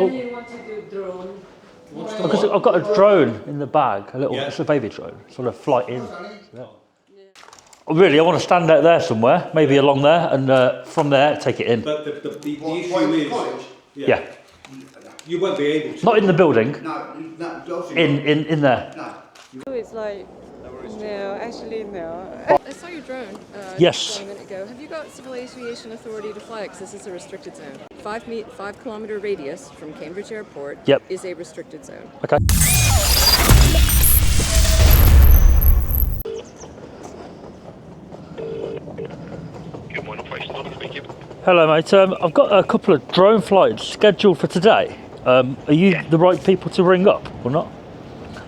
when you want to do drone. Because I've got a drone in the bag, it's a baby drone, sort of flight in. Yeah. Really, I want to stand out there somewhere, maybe along there, and from there take it in. But the issue is, college? Yeah. You won't be able to. Not in the building. No, In there. No. It's like, no, actually no. I saw your drone Yes. a minute ago. Have you got Civil Aviation Authority to fly it? 'Cause this is a restricted zone. 5 kilometer radius from Cambridge Airport is a restricted zone. Okay. Good morning, Operation Lobby speaking. Hello, mate. I've got a couple of drone flights scheduled for today. Are you the right people to ring up or not?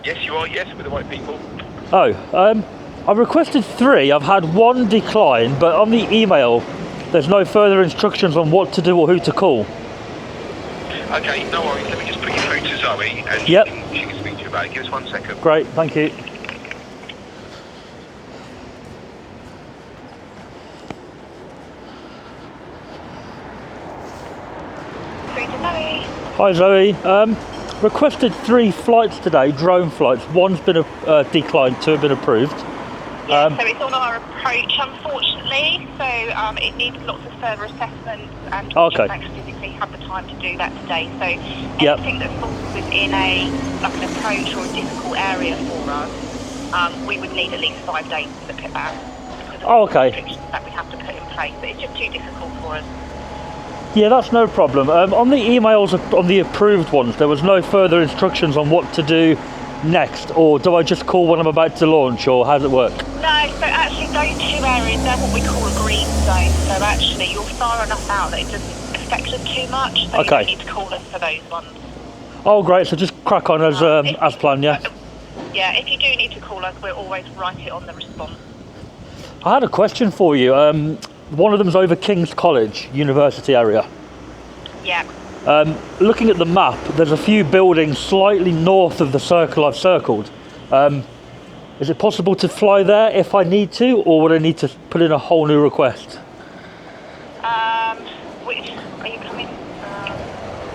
Yes, you are. Yes, we're the right people. Oh, I've requested 3. I've had 1 decline, but on the email, there's no further instructions on what to do or who to call. Okay, no worries. Let me just put you through to Zoe, and Yep. she can speak to you about it. Give us 1 second. Great, thank you. Hi Zoe. Requested 3 flights today, drone flights. 1's been declined, 2 have been approved. Yeah, so it's on our approach, unfortunately. So it needs lots of further assessments, and we don't actually physically have the time to do that today. So anything that falls within an approach or a difficult area for us, we would need at least 5 days to look at that. Because of the restrictions that we have to put in place. But it's just too difficult for us. Yeah, that's no problem. On the emails, on the approved ones, there was no further instructions on what to do next, or do I just call when I'm about to launch, or how does it work? No, so actually those 2 areas, they're what we call a green zone. So actually you're far enough out that it doesn't affect us too much. So you don't need to call us for those ones. Oh, great. So just crack on as planned, yeah? Yeah, if you do need to call us, we'll always write it on the response. I had a question for you. One of them's over King's College, university area. Yeah. Looking at the map, there's a few buildings slightly north of the circle I've circled. Is it possible to fly there if I need to, or would I need to put in a whole new request? Which are you coming?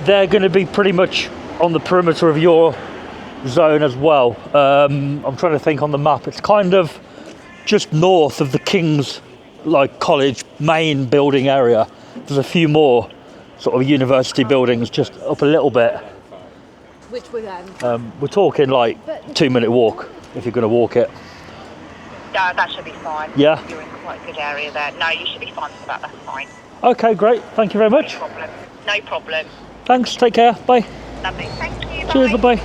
They're going to be pretty much on the perimeter of your zone as well. I'm trying to think on the map. It's kind of just north of the King's College main building area. There's a few more sort of university buildings just up a little bit. Which way then? We're talking 2-minute walk if you're going to walk it. No, that should be fine. Yeah? You're in quite a good area there. No, you should be fine for that. That's fine. Okay, great. Thank you very much. No problem. No problem. Thanks. Take care. Bye. Lovely. Thank you. Cheers. Bye. Bye-bye.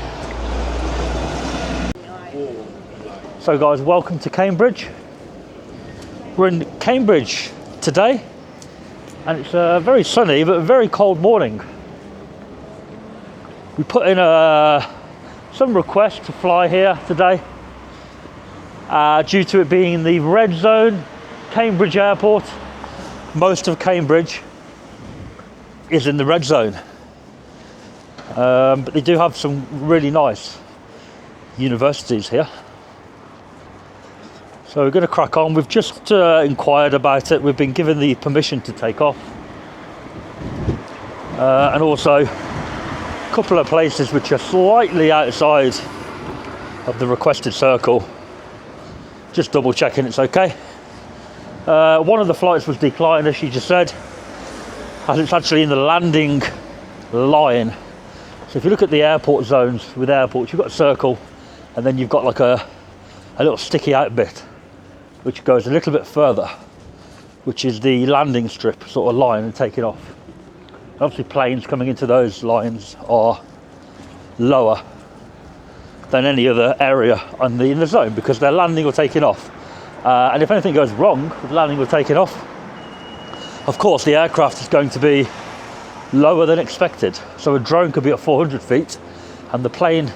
So guys, welcome to Cambridge. We're in Cambridge today, and it's a very sunny but a very cold morning. We put in some requests to fly here today due to it being in the red zone. Cambridge Airport, most of Cambridge is in the red zone, but they do have some really nice universities here. So we're going to crack on. We've just inquired about it. We've been given the permission to take off. And also a couple of places which are slightly outside of the requested circle. Just double checking it's okay. One of the flights was declined, as she just said, as it's actually in the landing line. So if you look at the airport zones with airports, you've got a circle, and then you've got a little sticky out bit which goes a little bit further, which is the landing strip sort of line and taking off. And obviously planes coming into those lines are lower than any other area in the zone because they're landing or taking off. And if anything goes wrong with landing or taking off, of course the aircraft is going to be lower than expected. So a drone could be at 400 feet and the plane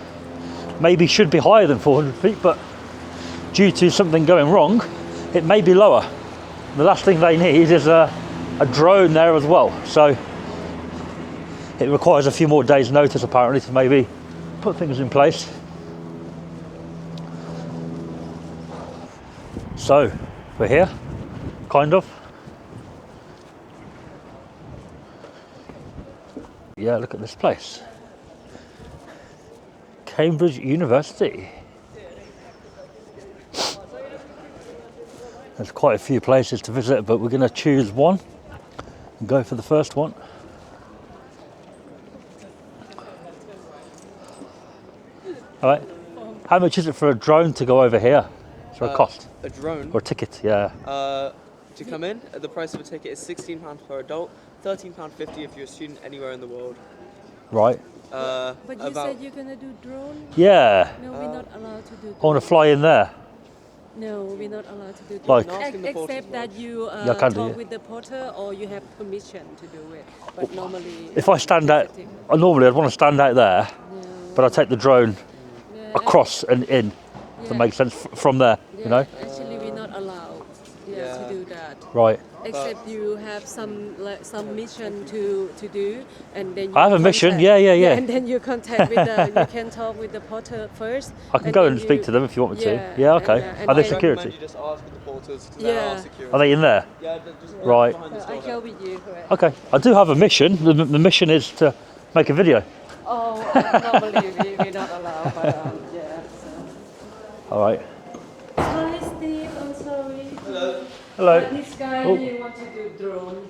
maybe should be higher than 400 feet, but due to something going wrong, it may be lower. The last thing they need is a drone there as well. So it requires a few more days' notice apparently to maybe put things in place. So we're here, kind of. yeah, look at this place. Cambridge University. There's quite a few places to visit, but we're going to choose one and go for the first one. All right. How much is it for a drone to go over here? Is there a cost? A drone? Or a ticket, yeah. To come in, the price of a ticket is £16 per adult, £13.50 if you're a student anywhere in the world. Right. But you said you're going to do drone? Yeah. No, we're not allowed to do drone. I want to fly in there. No, we're not allowed to do that. Like- Except that you can do, talk yeah. with the porter or you have permission to do it. But normally... If I stand out, normally I'd want to stand out there, but I take the drone across and in. If that makes sense from there, you know? Actually, we're not allowed to do that. Right. Except you have some mission to do, and then you I have a mission, contact- yeah. And then you contact with the, you can talk with the porter first. I can go and speak to them if you want me to. Yeah, okay. and Are they then- security? You just ask the porters to Yeah. security. Are they in there? Yeah, just Right. behind the I store. go with you. Right. Okay. I do have a mission. The mission is to make a video. Oh, normally we're not allowed, but yeah. So. All right. Hi, Steve. I'm sorry. Hello. But this guy, he wants to do drone.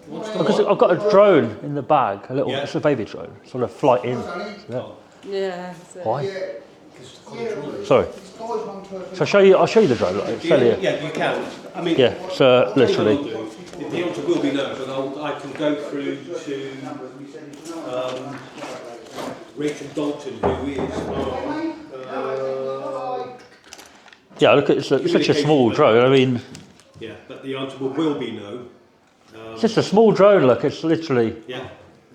Because I've got a drone in the bag, a little, Yeah. it's a baby drone, sort of fly in. Yeah. Yeah. So. Why? Sorry. So I'll show you the drone. Like, it's fairly- Yeah, you can. I mean, yeah, so literally. the answer will be no, but I can go through to Rachel Dalton, who is Yeah, look, it's such a small drone. I mean, yeah, but the answer will be no. it's just a small drone. Look, it's literally Yeah.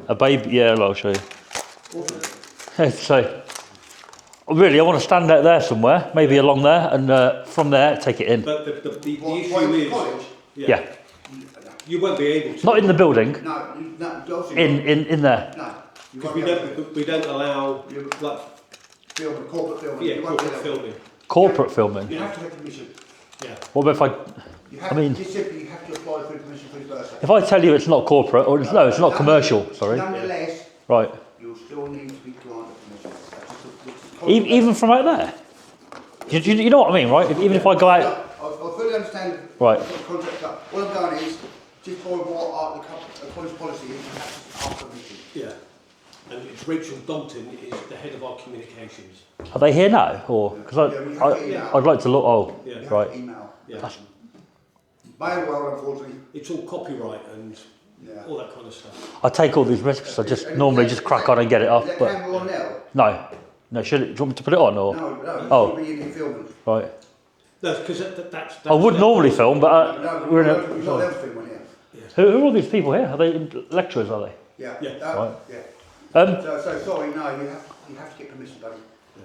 a baby. Yeah, I'll show you. So, really, I want to stand out there somewhere, maybe along there, and from there take it in. But the issue is, Yeah, you won't be able to. not in the building. No, In there. No. Because we don't allow like Corporate filming. yeah corporate filming. Corporate filming. You have to have permission. Yeah. What about if You I mean- you simply have to apply for permission for the first. if I tell you it's not corporate, or no, it's not commercial. Sorry. Nonetheless, Right. you'll still need to be granted permission. Even from out there. You know what I mean, right? Even if I go out. I fully understand Right. what the contract's up. All I'm going is, just for what the college policy is, you have to ask permission. Yeah. And it's Rachel Dalton is the head of our communications. Are they here now, or because I'd like to look? Oh, Yeah. You have right. to email. Yeah. My world, unfortunately, It's all copyright and yeah. all that kind of stuff. I take all these risks. I just normally just crack on and get it off. Is that But camera on now? no. Should it? Do you want me to put it on or? No, it Oh. should be in your filming. Right. No, because that's. I would normally film, but No, we're in you're a. not allowed to film on here. Who are all these people here? Are they lecturers? Are they? Yeah. Yeah. Right. Yeah. Um, So sorry, no, you have to get permission, buddy.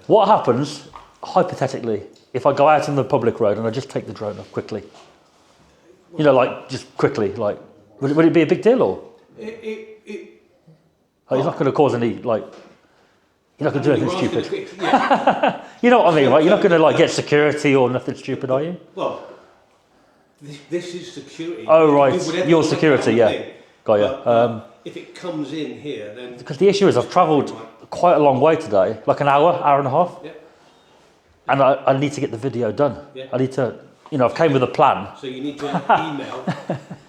what happens, hypothetically, if I go out on the public road and I just take the drone off quickly? You know, like just quickly, like would it be a big deal or? Like, it's not going to cause any like. You're not going to do anything stupid. Yeah. You know what I mean, right? You're not going to like get security or nothing stupid, are you? Well, this is security. Oh You right, do whatever your you want security, kind yeah. of thing. Got you. But, if it comes in here, then Because the issue is I've travelled quite a long way today, like an hour and a half, yeah. and I need to get the video done. Yeah. I need to, I've came with a plan. So you need to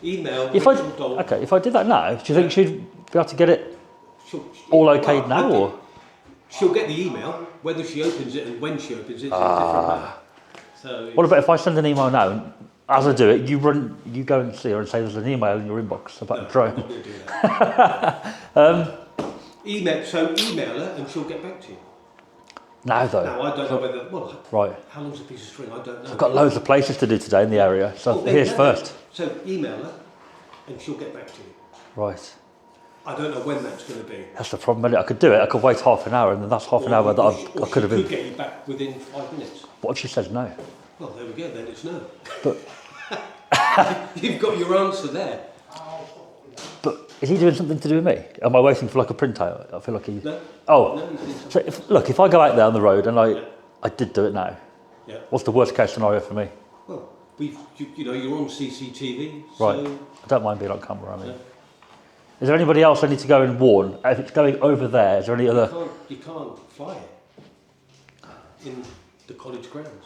email. If if I did that now, do you think she'd be able to get it all okayed now, or? She'll get the email. Whether she opens it and when she opens it is a different matter. So What about if I send an email now, and as I do it, you go and see her and say there's an email in your inbox about the I'm drone. not going to do that. Email her and she'll get back to you. Now though, Now I don't know whether. Well, right. how long's a piece of string? I don't know. I've got loads of places to do today in the area, so here's first. So email her and she'll get back to you. Right. I don't know when that's going to be. That's the problem, isn't it? I could do it. I could wait half an hour, and then that's half an hour that I could have She been. could get you back within 5 minutes. What if she says no? Well, there we go. Then it's no. But You've got your answer there. But is he doing something to do with me? Am I waiting for like a printout? I feel like he. No. Oh, No, he's doing something. so if I go out there on the road and I did do it now, Yeah. what's the worst case scenario for me? Well, you're on CCTV. Right. So I don't mind being on camera. I mean, Yeah. Is there anybody else I need to go and warn? If it's going over there, is there any other... You can't fly it in the college grounds.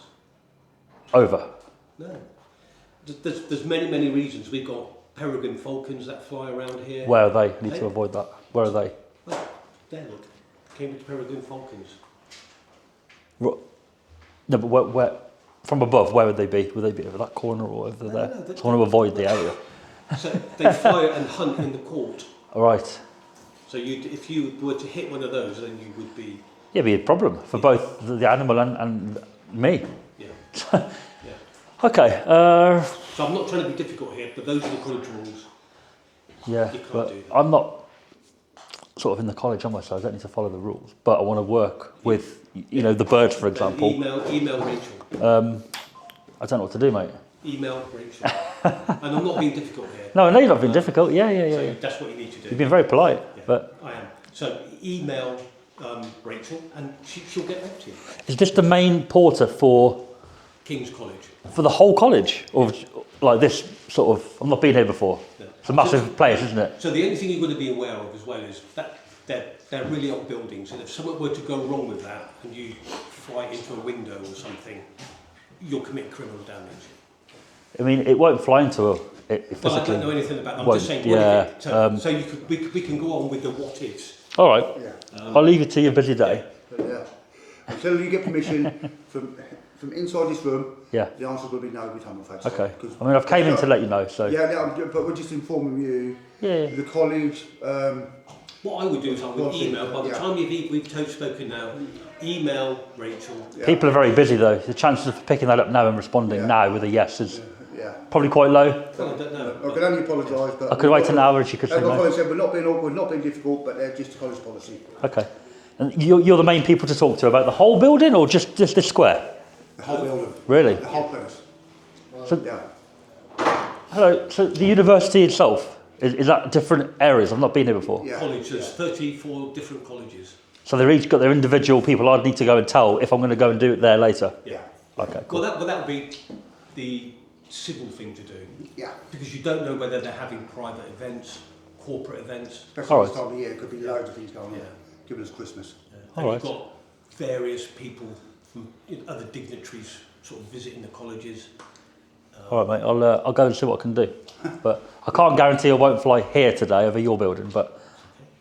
Over? No. There's many reasons. We've got peregrine falcons that fly around here. Where are they? I need to avoid that. Where are they? Well, there, look. Cambridge peregrine falcons. No, but where from above, where would they be? Would they be over that corner or over there? No, I want to avoid the area. So they fly and hunt in the court. All right. So if you were to hit one of those, then you would be... Yeah, it'd be a problem for both the animal and me. Yeah. Yeah. Okay. So I'm not trying to be difficult here, but those are the college rules. Yeah, You can't but do that. I'm not sort of in the college, am I? So I don't need to follow the rules. But I want to work with, you know, the birds, for example. Email Rachel. I don't know what to do, mate. Email Rachel. And I'm not being difficult here. No, I know you're not being difficult. Yeah. So that's what you need to do. You've been very polite, Yeah, but I am. So email Rachel, and she'll get back to you. is this the main porter for King's College. the whole college, or like this sort of? I've not been here before. No. It's a massive place, isn't it? So the only thing you've got to be aware of as well is that they're really old buildings, and if something were to go wrong with that and you fly into a window or something, you'll commit criminal damage. I mean, it won't fly into it physically. Well, I don't know anything about that. I'm won't, just saying, yeah, what if it? So we can go on with the what ifs. All right. Yeah. I'll leave it to your busy day. But yeah. Until you get permission from inside this room, Yeah. the answer will be no every time, I'm afraid. Okay. I mean, I've came in to let you know, so. Yeah, but we're just informing you. Yeah. The college. What I would do is I would email. By the time we've spoken now, email Rachel. Yeah. People are very busy though. The chances of picking that up now and responding now with a yes is probably quite low. Well, I don't know. I can only apologise, but I could wait an hour and she could say like my no. colleague said, we're not being awkward, not being difficult, but they're just a college policy. Okay. And you're the main people to talk to about the whole building or just this square? The whole building. Really? The whole place. So, Yeah. hello. So the university itself is that different areas? I've not been here before. Yeah. College, there's 34 different colleges. So they've each got their individual people I'd need to go and tell if I'm going to go and do it there later. Yeah. Okay. Cool. Well, that would be the civil thing to do. Yeah. Because you don't know whether they're having private events, corporate events. Especially All this right. time of year, it could be loads of things going on. Yeah. Given us Christmas. And All you've right. got various people from other dignitaries sort of visiting the colleges. All right, mate. I'll go and see what I can do. But I can't guarantee I won't fly here today over your building. But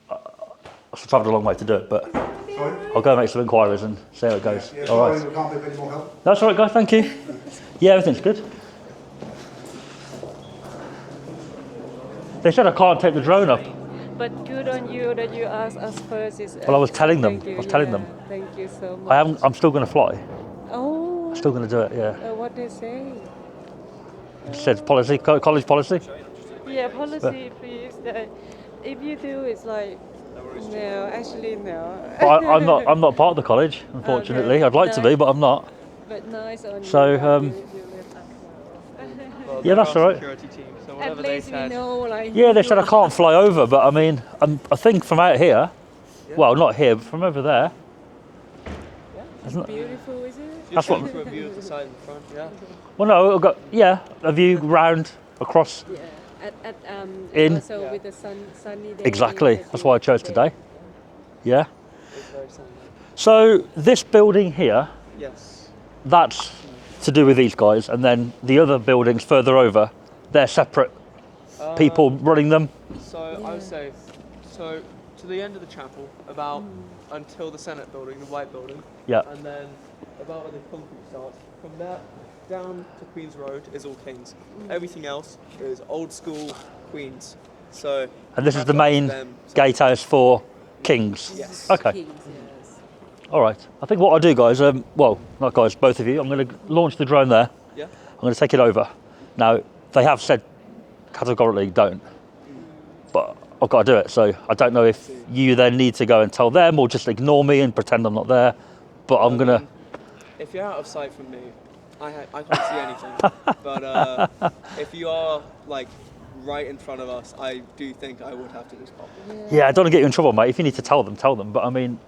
I've travelled a long way to do it. But Sorry? I'll go and make some inquiries and see how it goes. Yeah, All sorry, right. we can't be of any more help. That's all right, guys. Thank you. Yeah, everything's good. They said I can't take the drone up. But good on you that you asked us first. Well, I was telling them. Thank you, I was telling them. Thank you so much. I'm still going to fly. Oh. I'm still going to do it. Yeah. What they say? It said policy, college policy. Yeah, policy, please. If you do, it's like. No, actually no. But I'm not part of the college, unfortunately. Okay. I'd like to be, but I'm not. But nice on you. So, that you live that Well, Yeah, they're that's our all right. security team, so At whatever they least we said. know, like. Yeah, they said I can't fly over, but I mean, I think from out here, well, not here, but from over there. Isn't it? Beautiful, is it? That's what- For a view of the side and front, yeah. Well, no, I've got a view round across. Yeah. In. Also with the sunny day. Exactly. That's why I chose today. Yeah. It's very sunny. So this building here, Yes. that's to do with these guys, and then the other buildings further over, they're separate people running them. So I would say, so to the end of the chapel, about until the Senate building, the white building. Yeah. And then about where the concrete starts. From there down to Queen's Road is all Kings. Everything else is old school Queens. So. And this is the main gatehouse for Kings. Yes. Okay. Kings, yes. All right. I think what I'll do, guys. Well, not guys, both of you. I'm going to launch the drone there. Yeah. I'm going to take it over. Now they have said categorically don't, but I've got to do it. So I don't know if you then need to go and tell them or just ignore me and pretend I'm not there. But I'm gonna. If you're out of sight from me, I can't see anything. But if you are like right in front of us, I do think I would have to just pop it. Yeah, I don't want to get you in trouble, mate. If you need to tell them, tell them. But I mean,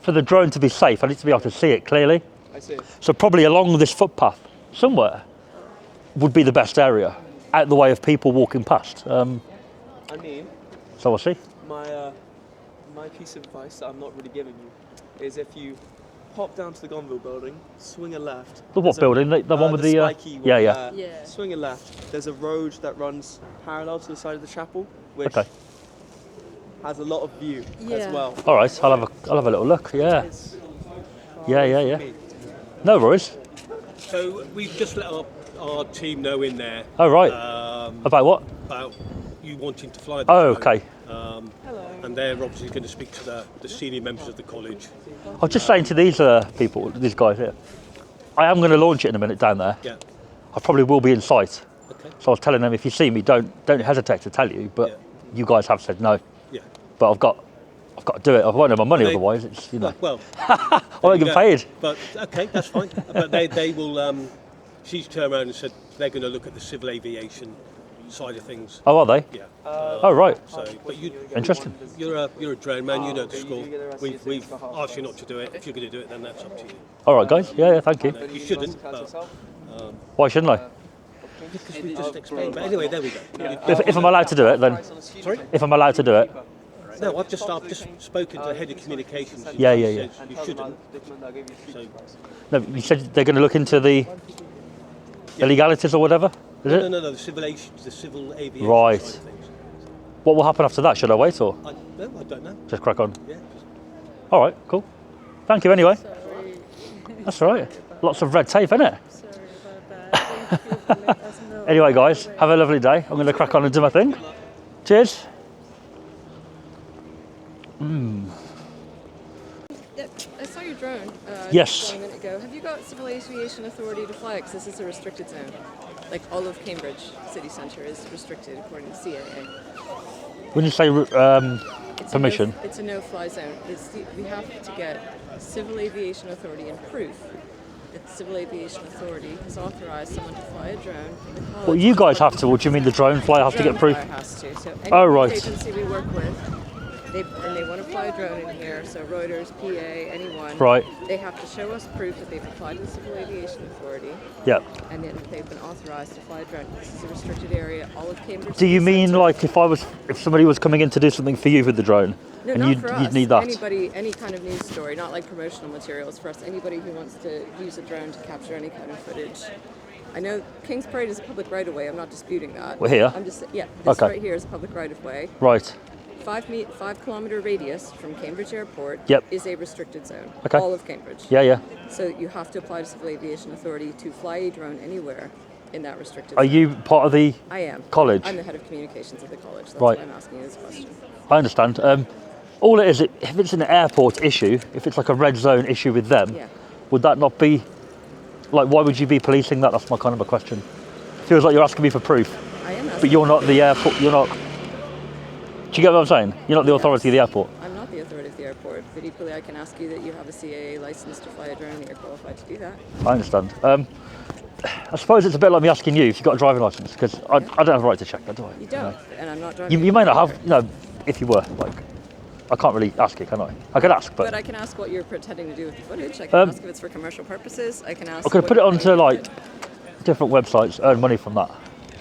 for the drone to be safe, I need to be able to see it clearly. I see. So probably along this footpath somewhere would be the best area, out the way of people walking past. I mean, So we'll see. My piece of advice that I'm not really giving you is if you pop down to the Gonville building, swing a left. The what building? The one with the spiky one. yeah. Swing a left. There's a road that runs parallel to the side of the chapel, which has a lot of view as well. All right, I'll have a little look. Yeah. Yeah. No worries. So we've just let our team know in there. Oh right. About what? About you wanting to fly the drone. Okay. Hello. And they're obviously going to speak to the senior members of the college. I was just saying to these people, these guys here, I am going to launch it in a minute down there. Yeah. I probably will be in sight. Okay. So I was telling them, if you see me, don't hesitate to tell you. But you guys have said no. Yeah. But I've got to do it. I won't have my money otherwise. It's Well. I won't get paid. But okay, that's fine. But they will. She's turned around and said they're going to look at the civil aviation side of things. Oh, are they? Yeah. Oh right. So, but interesting. You're a drone man. You know the score. We've asked you not to do it. If you're going to do it, then that's up to you. All right, guys. Yeah. Thank you. You shouldn't. But, why shouldn't I? because we just explained. But anyway, there we go. If I'm allowed to do it, then. Sorry? If I'm allowed to do it. No, I've just spoken to the head of communications. Yeah. You shouldn't. So, No, you said they're going to look into the illegalities or whatever. Is it? No. The civil aviation. Right. Side of things. What will happen after that? Should I wait or I don't know. just crack on? Yeah. All right. Cool. Thank you anyway. Sorry. That's all right. Lots of red tape, isn't it? Sorry about that. Thank you for letting us know. Anyway, guys, have a lovely day. I'm going to crack on and do my thing. Cheers. I saw your drone. Yes. A minute ago. Have you got Civil Aviation Authority to fly it? Because this is a restricted zone. Like all of Cambridge city centre is restricted according to CAA. When you say permission, It's a no-fly zone. We have to get Civil Aviation Authority and proof that the Civil Aviation Authority has authorised someone to fly a drone. from the college. well, you guys have to, or do you mean the drone flyer have to get proof? Drone flyer has to. So any Oh, right. agency we work with, they want to fly a drone in here, so Reuters, PA, anyone, Right. they have to show us proof that they've applied to the Civil Aviation Authority, Yeah. and then they've been authorized to fly a drone. This is a restricted area. All of Cambridge. Do you City mean Centre- like if somebody was coming in to do something for you with the drone, No, and not you'd for us. you'd need that? Anybody, any kind of news story, not like promotional materials for us. Anybody who wants to use a drone to capture any kind of footage. I know King's Parade is a public right-of-way. I'm not disputing that. We're here? I'm just this Okay. right here is a public right-of-way. Right. 5 kilometer radius from Cambridge Airport Yep. is a restricted zone. Okay. All of Cambridge. Yeah. So you have to apply to Civil Aviation Authority to fly a drone anywhere in that restricted Are zone. you part of the I am. college? I'm the head of communications of the college. That's Right. why I'm asking you this question. I understand. All it is, if it's an airport issue, if it's like a red zone issue with them, Yeah. would that not be, like, why would you be policing that? That's my kind of a question. Feels like you're asking me for proof, I am asking. but you're not the airport, you're not, do you get what I'm saying? You're not the authority of the airport. I'm not the authority of the airport, but equally I can ask you that you have a CAA license to fly a drone and you're qualified to do that. I understand. I suppose it's a bit like me asking you if you've got a driving licence, because I don't have a right to check that, do I? You don't, and I'm not driving. You may not have, if you were, like, I can't really ask it, can I? I could ask, but I can ask what you're pretending to do with the footage. I can ask if it's for commercial purposes. I can ask. I could what put it you're onto, planning like, to do. different websites, earn money from that.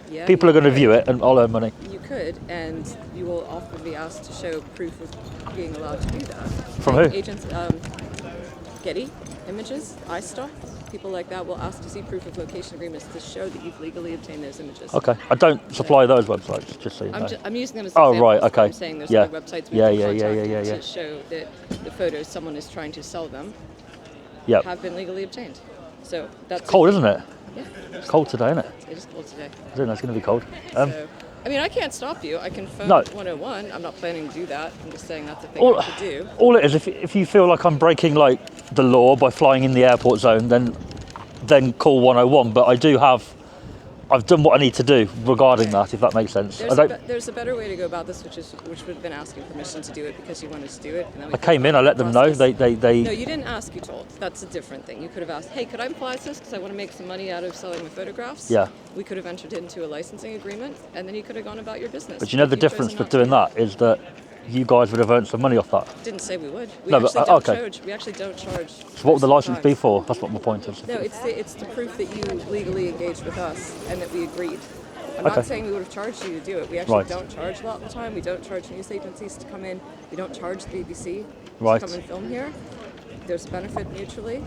Yeah, People you are going to could. view it and I'll earn money. You could, and you will often be asked to show proof of being allowed to do that. From Like who? Agents, Getty Images, iStuff, people like that will ask to see proof of location agreements to show that you've legally obtained those images. Okay, I don't supply those websites, just so you know. I'm using them as Oh, examples. right, but okay. I'm saying there's Yeah. other websites we Yeah, can yeah, yeah, contact yeah, yeah. to show that the photos someone is trying to sell them Yep. have been legally obtained. So that's Cold, isn't it? Yeah, It's cold today, isn't it? it is cold today. I don't know, it's going to be cold. So, I mean, I can't stop you. I can phone No. 101. I'm not planning to do that. I'm just saying that's a thing All, I could do. all it is, if you feel like I'm breaking, like, the law by flying in the airport zone, then call 101. But I've done what I need to do regarding that, if that makes sense. There's a better way to go about this, which would have been asking permission to do it because you wanted to do it. And then we I came in, I let them know. process. They No, you didn't ask. You told. That's a different thing. You could have asked, "Hey, could I apply to this because I want to make some money out of selling my photographs?" Yeah. We could have entered into a licensing agreement, and then you could have gone about your business. But you know the You've difference chosen for not to doing do that is that you guys would have earned some money off that. Didn't say we would. We No, but, actually don't okay. charge. We actually don't charge. So what would the license be times. for? That's what my point is. No, it's the proof that you legally engaged with us and that we agreed. I'm Okay. not saying we would have charged you to do it. We actually Right. don't charge a lot of the time. We don't charge news agencies to come in. We don't charge the BBC Right. to come and film here. There's a benefit mutually,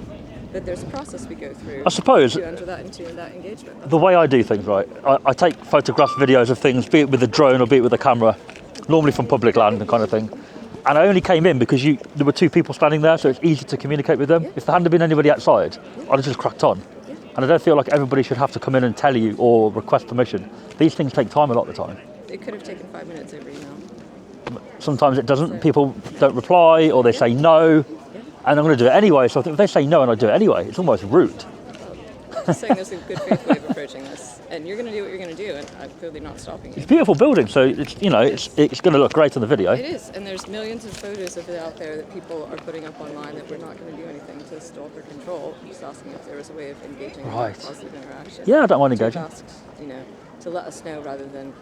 but there's a process we go through I suppose to enter that into that engagement. the way I do things, right, I take photographs, videos of things, be it with a drone or be it with a camera, normally from public land and kind of thing. And I only came in because there were two people standing there, so it's easy to communicate with them. Yeah. If there hadn't been anybody outside, I'd have just cracked on. Yeah. And I don't feel like everybody should have to come in and tell you or request permission. These things take time a lot of the time. It could have taken 5 minutes over email. Sometimes it doesn't. People don't reply or they say no, and I'm going to do it anyway. So I think if they say no and I do it anyway, it's almost rude. I'm just saying there's a good faith way of approaching this, and you're going to do what you're going to do, and I'm clearly not stopping you. It's a beautiful building, so it's it's going to look great on the video. It is, and there's millions of photos of it out there that people are putting up online that we're not going to do anything to stalk or control. I'm just asking if there was a way of engaging in Right. positive interaction. Yeah, I don't mind So engaging. we've asked, to let us know rather than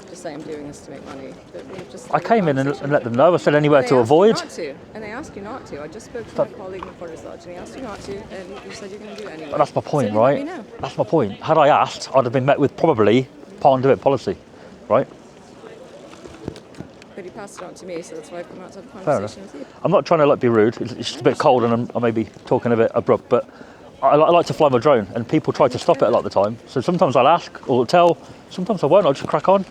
just say I'm doing this to make money. That we've just I came in and let them know. I said anywhere They to ask avoid. You not to, and they ask you not to. I just spoke to my colleague in Porter's Lodge, and he asked you not to, and you said you're going to do it anyway. But that's my point, So you right? let me know. That's my point. Had I asked, I'd have been met with probably can't do it policy, right? But he passed it on to me, so that's why I've come out to have a Fair enough. conversation with you. I'm not trying to be rude. It's just a bit cold, and I may be talking a bit abrupt, but I like to fly my drone, and people try to stop it a lot of the time. So sometimes I'll ask or tell. Sometimes I won't. I'll just crack on.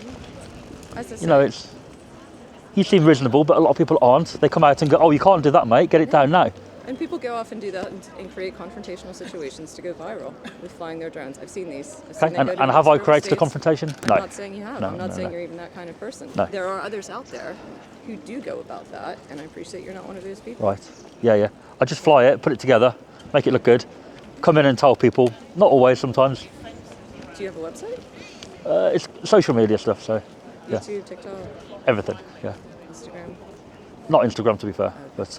As I You know, said, you seem reasonable, but a lot of people aren't. They come out and go, "Oh, you can't do that, mate. Get it down now." and people go off and do that and create confrontational situations to go viral with flying their drones. I've seen these. I've seen Okay. them And go to have I historical created a states. confrontation? I'm No. not saying you have. No, I'm not no, saying no. you're even that kind of person. No. There are others out there who do go about that, and I appreciate you're not one of those people. Right. Yeah. I just fly it, put it together, make it look good. Come in and tell people. Not always. Sometimes. Do you have a website? It's social media stuff. So yeah. YouTube, TikTok, Everything. Yeah. Instagram? Not Instagram, to be fair. But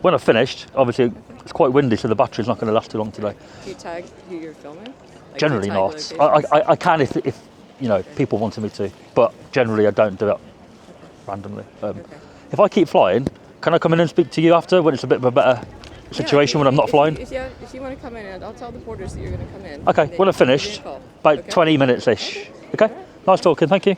when I've finished, obviously it's quite windy, so the battery's not going to last too long today. Do you tag who you're filming? Like, do you Generally tag not. locations? I can if people wanted me to, but generally I don't do it randomly. If I keep flying, can I come in and speak to you after when it's a bit of a better situation when I'm not flying? If you want to come in, and I'll tell the porters that you're going to come in. Okay, and then when I've give me a finished, call. about Okay? 20 minutes-ish. Okay? Nice talking, thank you.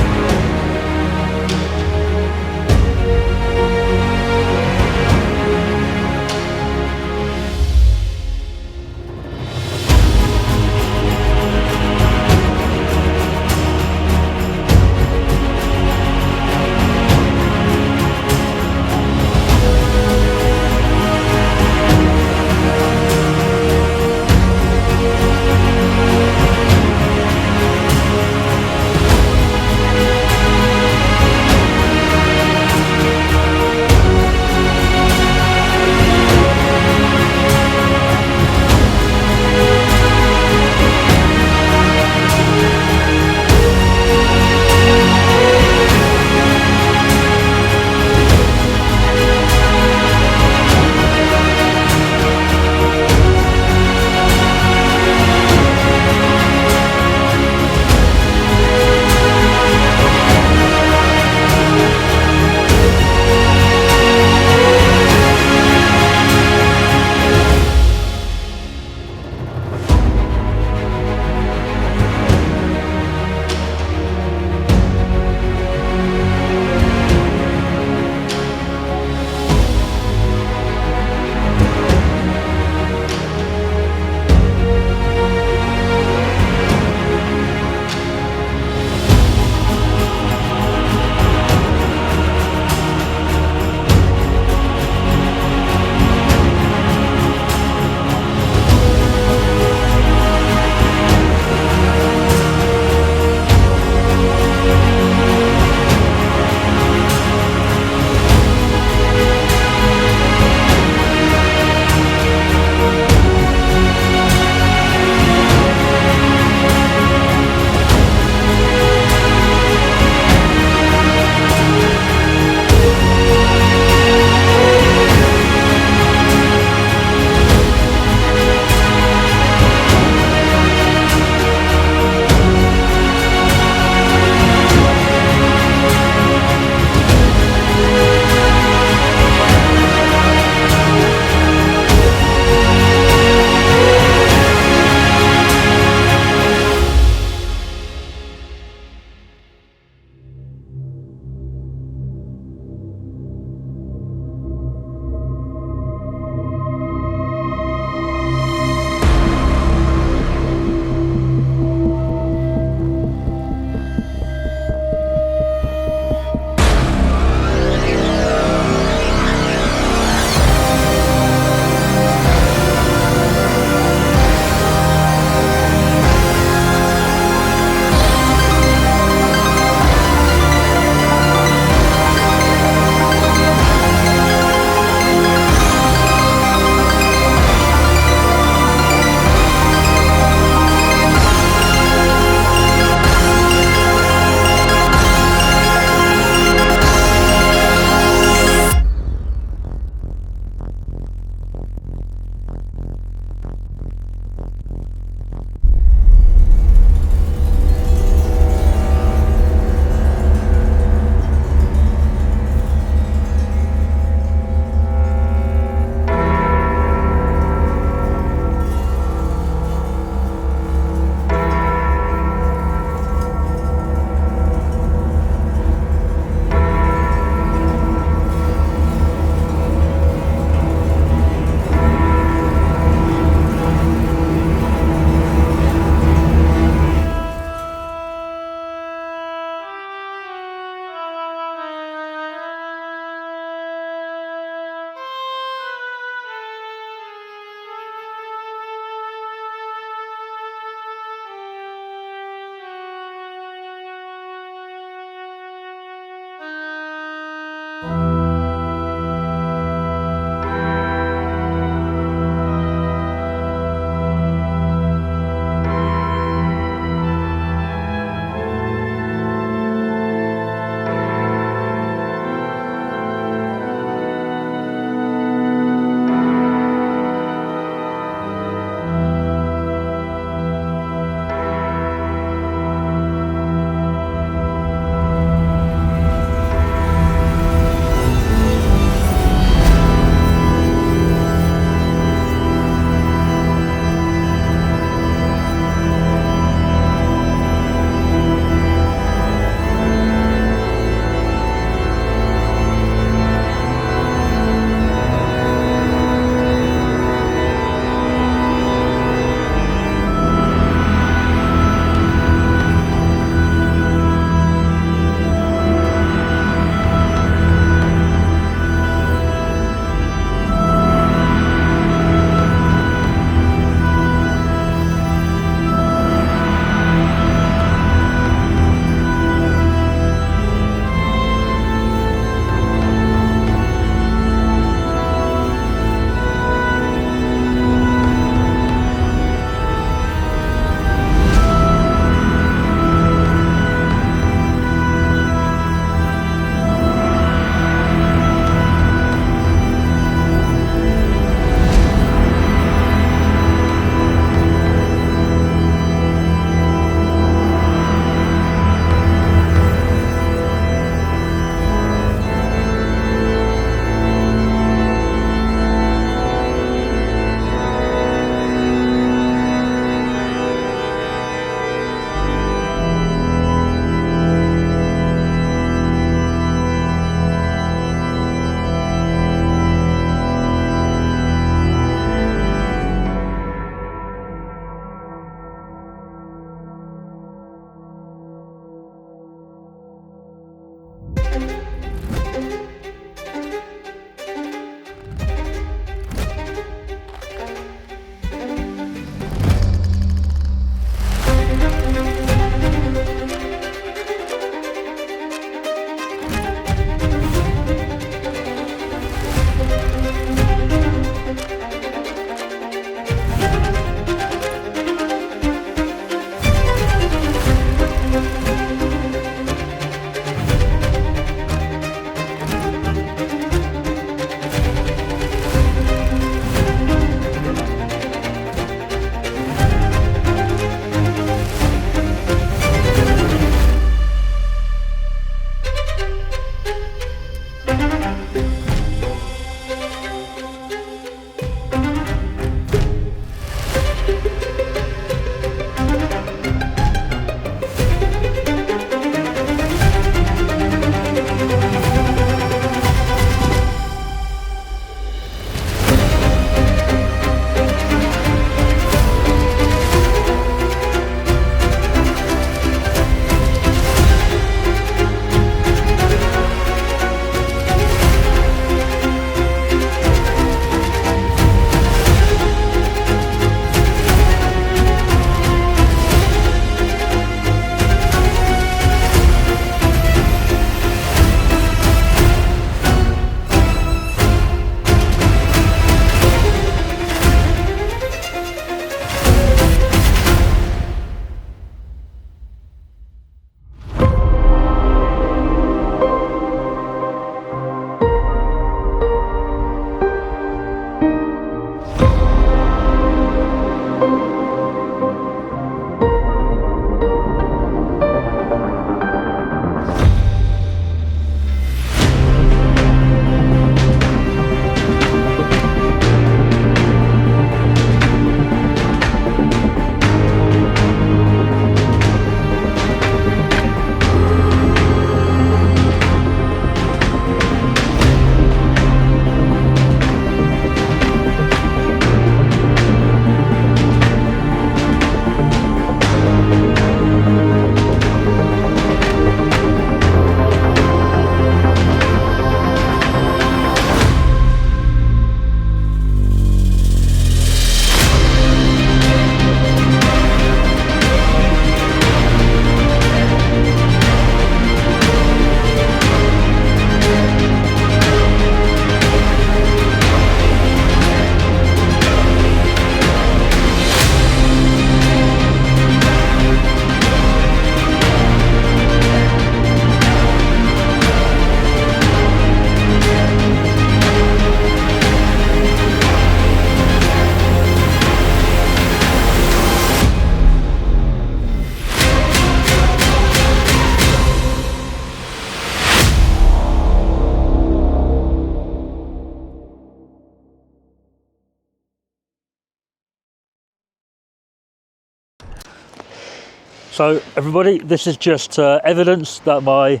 So everybody, this is just evidence that my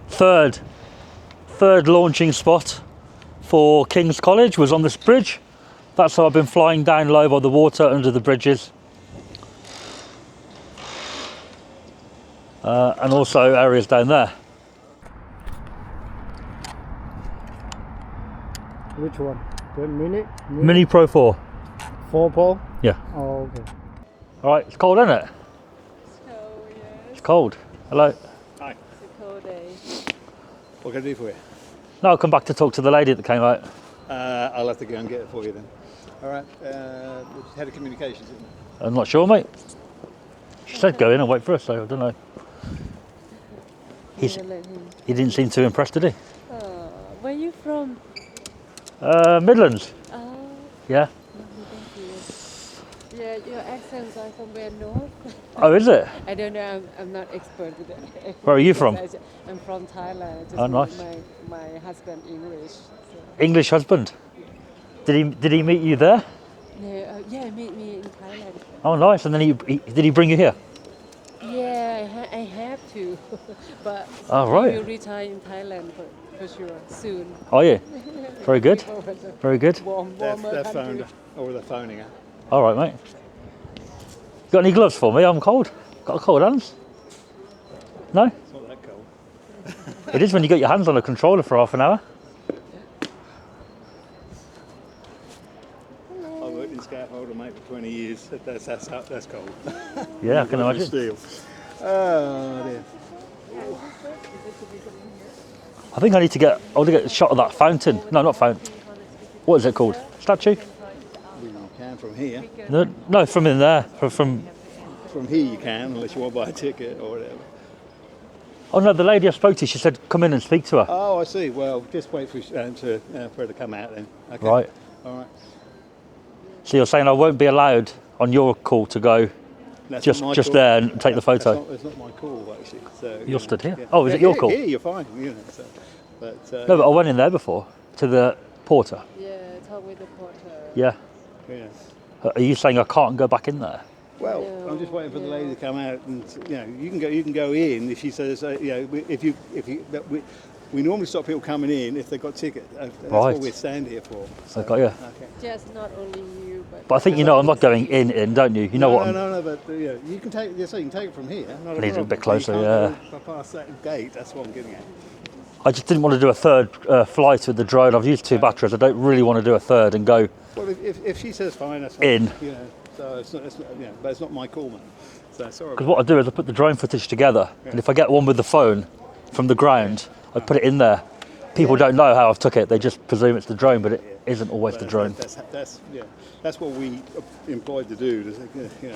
third launching spot for King's College was on this bridge. That's how I've been flying down low by the water under the bridges. And also areas down there. Which one? The Mini Pro 4. 4 pole? Yeah. Oh, okay. Alright, it's cold, isn't it? So, yes. It's cold. Hello. Hi. It's a cold day. What can I do for you? No, I'll come back to talk to the lady that came out. I'll have to go and get it for you then. All right. Head of communications. I'm not sure, mate. She said go in and wait for us, so I don't know. He didn't seem too impressed, did he? Where are you from? Midlands. Oh, Yeah. thank you. Yeah, your accents are somewhere north. Oh, is it? I don't know, I'm not expert with it. Where are you from? I'm from Thailand. I just Oh, nice. met my husband English. So. English husband. Did he meet you there? Yeah, meet me in Thailand. Oh, nice. And then did he bring you here? Yeah, I have to, but Oh, right. I will retire in Thailand for sure soon. Oh, yeah. Very good. Very good. Warmer They're phoned, country. or they're phoning her. All right, mate. Got any gloves for me? I'm cold. Got cold hands? No? It's not that cold. It is when you get your hands on a controller for half an hour. I worked in scaffolding, mate, for 20 years. That's cold. Yeah, I can imagine. Steel. Oh, dear. I think I need to get a shot of that fountain. No, not fountain. What is it called? Statue? You can from here. No, from in there. From. From here you can, unless you want to buy a ticket or whatever. Oh no, the lady I spoke to, she said come in and speak to her. Oh, I see. Well, just wait for her to come out then. Okay. Right. All right. So you're saying I won't be allowed on your call to go That's just not my call. there and take the photo? It's not my call, actually. So, You're stood here? yeah. Oh, is it your call? Here, you're fine. You know, so, but, No, but I went in there before to the porter. Yeah, talk with the porter. Yeah. yeah. Are you saying I can't go back in there? Well, No, I'm just waiting for the lady no. to come out, and you can go in if she says we normally stop people coming in if they've got tickets. That's Right. what we stand here for. So, I got you. Okay. Just not only you, but. But I think you know I'm not going in, don't you? You know what? No, but you can take. Yeah, so you can take it from here. Not I need it a problem. bit closer, You yeah. can't go past that gate. That's what I'm getting at. I just didn't want to do a third flight with the drone. I've used 2 batteries. I don't really want to do a third and go. Well, if she says fine, that's fine. In. You know, so it's not but it's not my call, man. So sorry. Because what I do is I put the drone footage together, and if I get one with the phone from the ground, I put it in there. People don't know how I've took it. They just presume it's the drone, but it isn't always the drone. That's what we employed to do.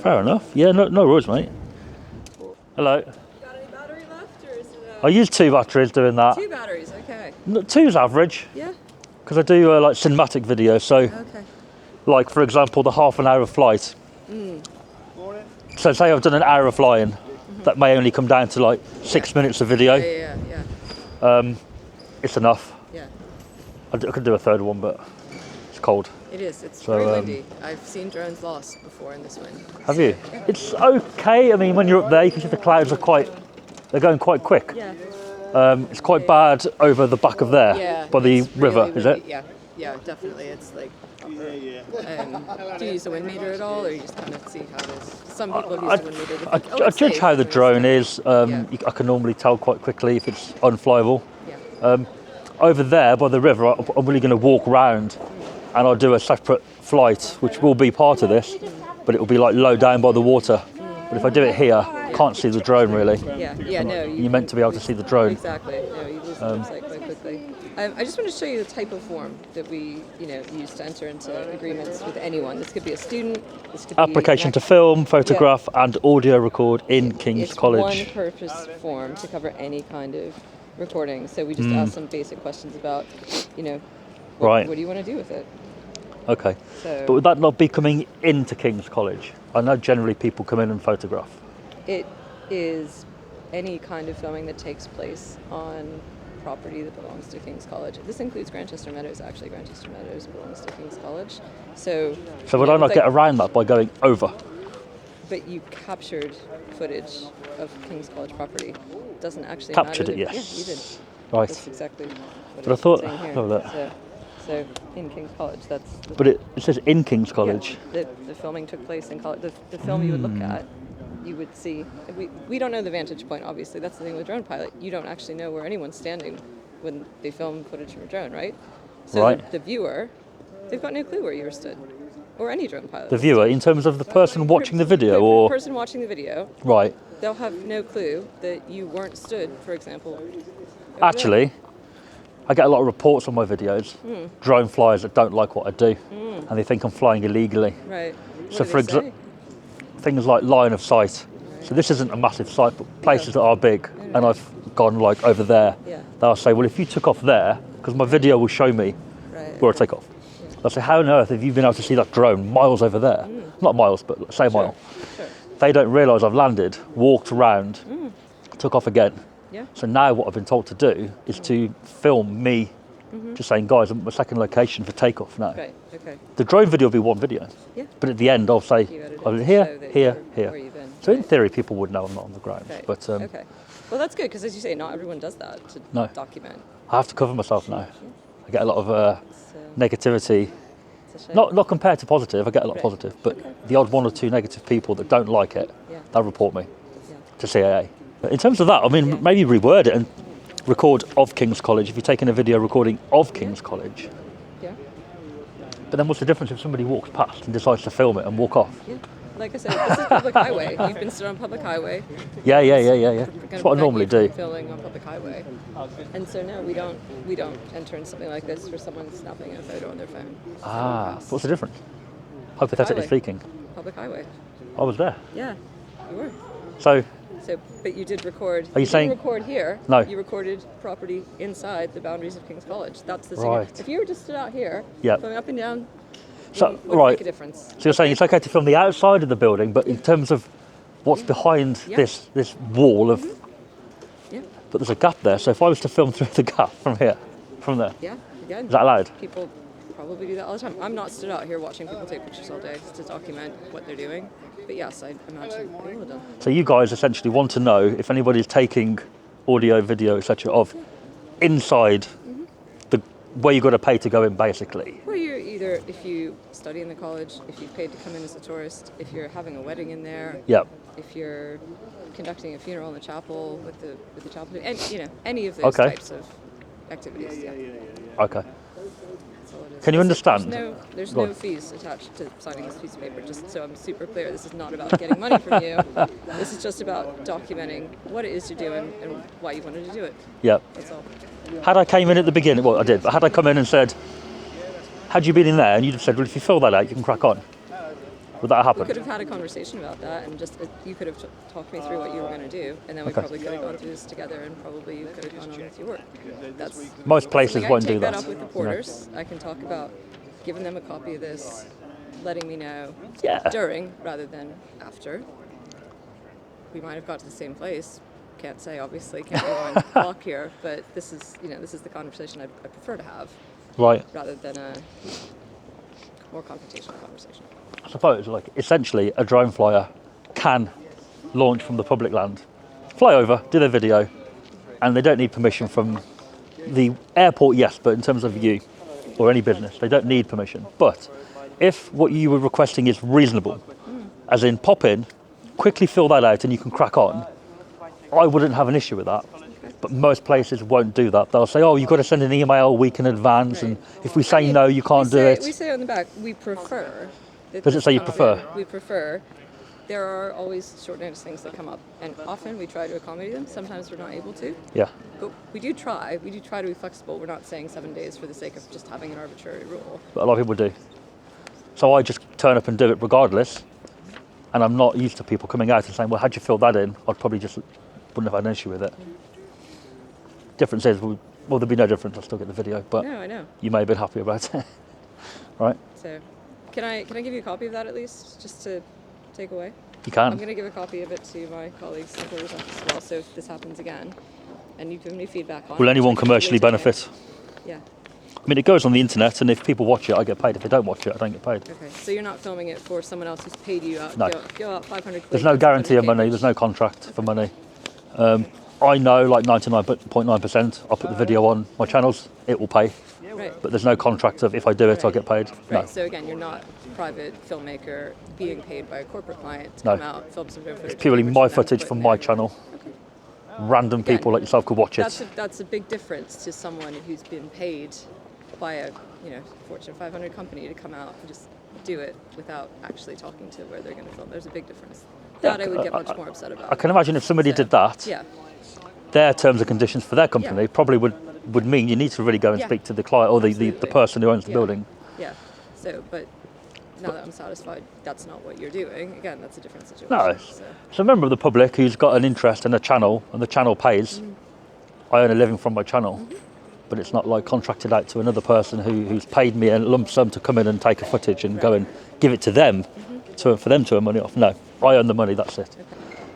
Fair enough. Yeah, no worries, mate. Hello. Got any battery left, or is it? I use 2 batteries doing that. 2 batteries, okay. 2's average, Yeah, because I do like cinematic videos. So, okay. like for example, the half an hour flight. So say I've done an hour of flying, that may only come down to like 6 minutes of video. Yeah. It's enough. Yeah. I could do a third one, but it's cold. It is. It's So, very windy. I've seen drones lost before in this wind. Have you? It's okay. I mean, when you're up there, you can see the clouds they're going quite quick. Yeah. It's quite bad over the back of there, Yeah. by the it's river, really is windy. it? Yeah. Yeah, definitely. It's like. Do you use a wind meter at all, or you just kind of see how it is? Some people use a wind meter. I judge how the drone is. I can normally tell quite quickly if it's unflyable. Yeah. Over there by the river, I'm really going to walk round, and I'll do a separate flight, which will be part of this, but it will be like low down by the water. But if I do it here, I can't see the drone really. Yeah, no. You're meant to be able to see the drone. Exactly. No, you lose the website quite quickly. I just want to show you the type of form that we, use to enter into agreements with anyone. This could be a student. This could be Application to film, photograph, and audio record in King's College. It's one-purpose form to cover any kind of recording. So we just ask some basic questions about, Right. what do you want to do with it? Okay. So But would that not be coming into King's College? I know generally people come in and photograph. it is any kind of filming that takes place on property that belongs to King's College. This includes Grantchester Meadows. Actually, Grantchester Meadows belongs to King's College. So would I not it's get like- around that by going over? But you captured footage of King's College property. Doesn't actually Captured matter. it, yes. Yeah, you did. Right. That's exactly what But I it's thought, saying here. oh, look. So in King's College, that's. But it says in King's College. Yeah, the filming took place in college. The film you would look at, you would see. We don't know the vantage point, obviously. That's the thing with drone pilot. You don't actually know where anyone's standing when they film footage from a drone, right? So Right. the viewer, they've got no clue where you were stood, or any drone pilot. The viewer, in terms of the person watching the video, The or person watching the video, right? they'll have no clue that you weren't stood, for example. over there. Actually, I get a lot of reports on my videos. Drone flyers that don't like what I do, and they think I'm flying illegally. Right. So for example, things like line of sight. So this isn't a massive site, but places that are big, and I've gone like over there. Yeah. They'll say, well, if you took off there, because my video will show me where I take off. They'll say, how on earth have you been able to see that drone miles over there? Not miles, but say a mile. Sure. They don't realise I've landed, walked around, took off again. Yeah. So now what I've been told to do is to film me just saying, guys, I'm at my second location for takeoff now. Right. Okay. The drone video will be one video. Yeah. But at the end, I'll say, You edit it I'm to show here, that here, where here. you've been. So in theory, people would know I'm not on the ground. Right. But Okay. Well, that's good because, as you say, not everyone does that to No. document. I have to cover myself now. I get a lot of So negativity. it's a shame. Not compared to positive, I get a lot of Right. positive, but the odd one or two negative people that don't like it, Yeah. they'll report me Yeah. to CAA. But in terms of that, I mean, maybe reword it and record of King's College if you're taking a video recording of King's College. Yeah. But then what's the difference if somebody walks past and decides to film it and walk off? Yeah. Like I said, this is public highway. You've been stood on public highway. Yeah. Gonna That's what I prevent normally you from do. Filming on public highway. And so no, we don't enter in something like this for someone snapping a photo on their phone. What's the difference? Hypothetically Highway. speaking, Public highway. I was there. Yeah, you were. So, So, but you did record. Are you saying- didn't record here? No. You recorded property inside the boundaries of King's College. That's the thing. Right. If you were just stood out here, Yep. going up and down, So, wouldn't right. make a difference. So you're saying it's okay to film the outside of the building, but in terms of what's behind Yeah. this wall of, Yeah. but there's a gap there. So if I was to film through the gap from here, from there, Yeah. Again. is that allowed? People probably do that all the time. I'm not stood out here watching people take pictures all day to document what they're doing. But yes, I imagine they would have done. So you guys essentially want to know if anybody's taking audio, video, etc. of inside the where you got to pay to go in, basically. Well, you're either, if you study in the college, if you paid to come in as a tourist, if you're having a wedding in there, Yep. if you're conducting a funeral in the chapel with the chapel, and any of those Okay. types of activities. Yeah. Okay. That's all it is. Can you understand? There's Go no on. fees attached to signing this piece of paper. Just so I'm super clear, this is not about getting money from you. This is just about documenting what it is you're doing and why you wanted to do it. Yep. That's all. Had I came in at the beginning, well, I did, but had I come in and said, had you been in there, and you'd have said, well, if you fill that out, you can crack on. Would that have We happened? could have had a conversation about that, and just you could have talked me through what you were going to do, and then we Okay. probably could have gone through this together, and probably you could have gone on with your work. That's Most places something won't I can do take that. up with the you know. porters. I can talk about giving them a copy of this, letting me know Yeah. during rather than after. We might have got to the same place. Can't say, obviously, can't be on clock here, but this is the conversation I prefer to have Right. rather than a more confrontational conversation. I suppose, like, essentially, a drone flyer can launch from the public land, fly over, do their video, and they don't need permission from the airport, yes, but in terms of you or any business, they don't need permission. But if what you were requesting is reasonable, as in pop in, quickly fill that out and you can crack on, I wouldn't have an issue with that. But most places won't do that. They'll say, oh, you've got to send an email a week in advance, and if we say no, you can't do it. We say on the back, we prefer. that Does it this say you comes prefer? in. We prefer. There are always short notice things that come up, and often we try to accommodate them. Sometimes we're not able to. Yeah. But we do try. We do try to be flexible. We're not saying 7 days for the sake of just having an arbitrary rule. But a lot of people do. So I just turn up and do it regardless, and I'm not used to people coming out and saying, well, had you filled that in, I'd probably just wouldn't have had an issue with it. Difference is, well, there'd be no difference, I'll still get the video, but No, I know. you may have been happy about it. Right? So, can I give you a copy of that at least, just to take away? You can. I'm going to give a copy of it to my colleagues in the office as well. So if this happens again, and you've given me feedback on it, Will anyone which I can commercially do today. benefit? Yeah. I mean, it goes on the internet, and if people watch it, I get paid. If they don't watch it, I don't get paid. Okay, so you're not filming it for someone else who's paid you out. No. Go out 500 quid. There's no get guarantee of 500K money. each. There's no contract for money. I know, like 99.9%, I'll put the video on my channels, it will pay. Right. But there's no contract of if I do it, I'll get paid. Right. No. So again, you're not a private filmmaker being paid by a corporate client to No. come out, film some footage. It's purely which my you then footage put from in my there. channel. Okay. Random Again, people like yourself could watch That's it. that's a big difference to someone who's been paid by a Fortune 500 company to come out and just do it without actually talking to where they're going to film. There's a big difference. That I would get much more upset about. I can imagine if somebody did that, Yeah. their terms and conditions for their company Yeah. probably would mean you need to really go and Yeah. speak to the client or the Absolutely. person who owns the Yeah. building. Yeah. So, but now that I'm satisfied, that's not what you're doing. Again, that's a different situation. No. So. So a member of the public who's got an interest in a channel and the channel pays, I earn a living from my channel. But it's not like contracted out to another person who's paid me a lump sum to come in and take a footage and go and give it to them for them to earn money off. No, I earn the money, that's it.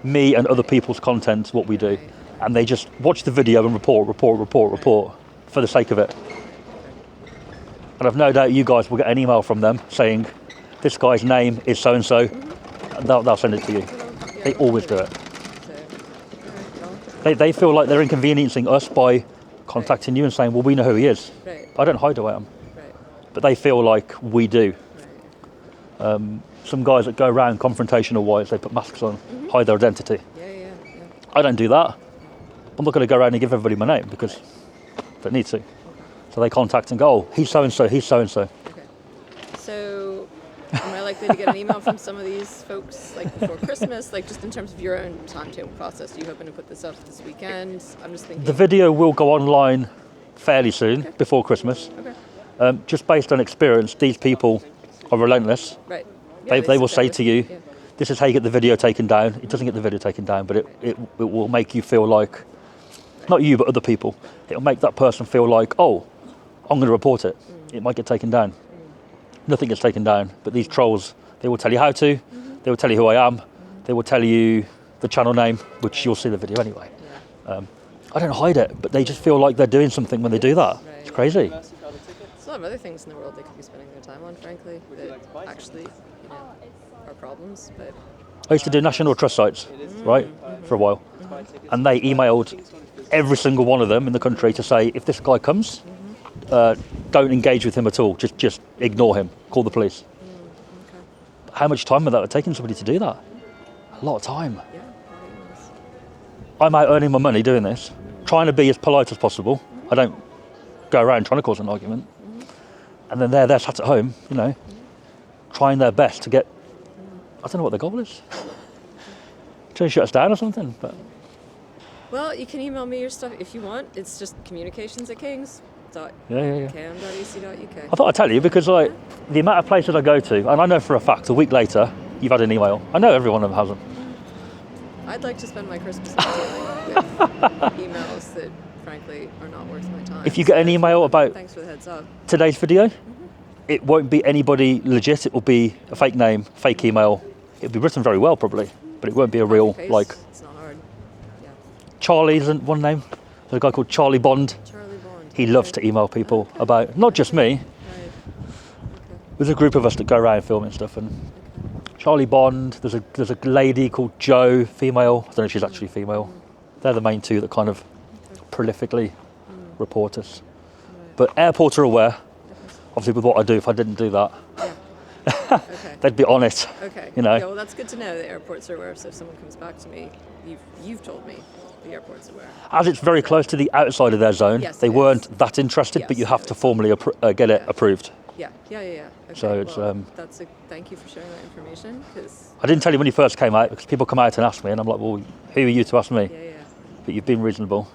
Me and other people's content's what we do. And they just watch the video and report for the sake of it. And I've no doubt you guys will get an email from them saying, this guy's name is so-and-so, and they'll send it to you. They always do it. They feel like they're inconveniencing us by contacting you and saying, well, we know who he is. Right. I don't hide who I am. Right. But they feel like we do. Some guys that go around confrontational wise, they put masks on, hide their identity. Yeah. I don't do that. I'm not going to go around and give everybody my name because I don't need to. So they contact and go, oh, he's so-and-so, he's so-and-so. Okay. So, am I likely to get an email from some of these folks like before Christmas? Like just in terms of your own timetable process, are you hoping to put this up this weekend? I'm just thinking. The video will go online fairly soon, before Christmas. Okay. Just based on experience, these people are relentless. Right. Yeah, They will sit say there to with- you, yeah. this is how you get the video taken down. It doesn't get the video taken down, but it will make you feel like, not you, but other people, it'll make that person feel like, oh, I'm going to report it. It might get taken down. Nothing gets taken down, but these trolls, they will tell you how to, they will tell you who I am, they will tell you the channel name, which you'll see the video anyway. I don't hide it, but they just feel like they're doing something when they do that. It's crazy. There's a lot of other things in the world they could be spending their time on, frankly, that actually, are problems. But I used to do national trust sites, right, for a while, and they emailed every single one of them in the country to say, if this guy comes, don't engage with him at all. Just ignore him. Call the police. How much time would that have taken somebody to do that? A lot of time. yeah, probably is. I'm out earning my money doing this, trying to be as polite as possible. I don't go around trying to cause an argument. And then they're sat at home, trying their best to get, I don't know what their goal is. Trying to shut us down or something. But Well, you can email me your stuff if you want. It's just communications@kings.com. yeah. km.ec.uk. I thought I'd tell you because the amount of places I go to, and I know for a fact, a week later, you've had an email. I know every one of them has them. I'd like to spend my Christmas dealing with emails that, frankly, are not worth my time. If you get an email about Thanks for the heads up. today's video, it won't be anybody legit. It will be a fake name, fake email. It'll be written very well probably, but it won't be a real, Paste, like, It's not hard. Yeah. Charlie isn't one name. There's a guy called Charlie Bond. Charlie Bond. He loves to email people about, not just me, Right. there's a group of us that go around filming stuff, and Charlie Bond, there's a lady called Jo, female, I don't know if she's actually female. They're the main two that kind of prolifically report us. But airports are aware, obviously with what I do, if I didn't do that, Okay. they'd be on it. Okay. You know. Yeah, well, that's good to know. The airports are aware. So if someone comes back to me, you've told me the airport's aware. As it's very close to the outside of their zone, Yes, they it weren't is. that interested, but Yes, you have no, to it's- formally get it Yeah. approved. Yeah. Okay, So it's, that's a thank you for sharing that information. Because I didn't tell you when you first came out because people come out and ask me, and I'm like, well, who are you to ask me? yeah. But you've been reasonable.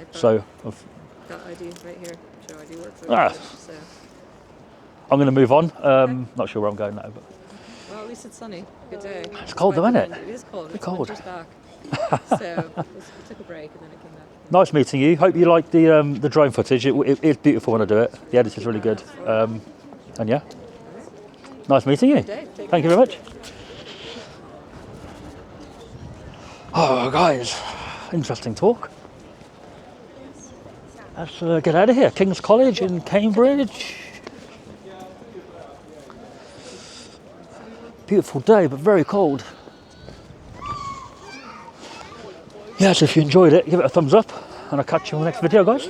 I've So I've, got ID right here. Show ID work for Ah. the village, so. I'm going to move on. Not sure where I'm going now, but Well, at least it's sunny. Good day. It's cold though, Despite isn't the it? wind. It is cold. It's It's cold. winter's back. So we took a break and then it came back. nice meeting you. Hope you like the drone footage. It's beautiful when I do it. The edit is really good. And yeah, nice meeting you. day. Take Thank you very much. Oh, guys, interesting talk. Let's get out of here. King's College in Cambridge. Beautiful day, but very cold. Yeah, so if you enjoyed it, give it a thumbs up, and I'll catch you in the next video, guys.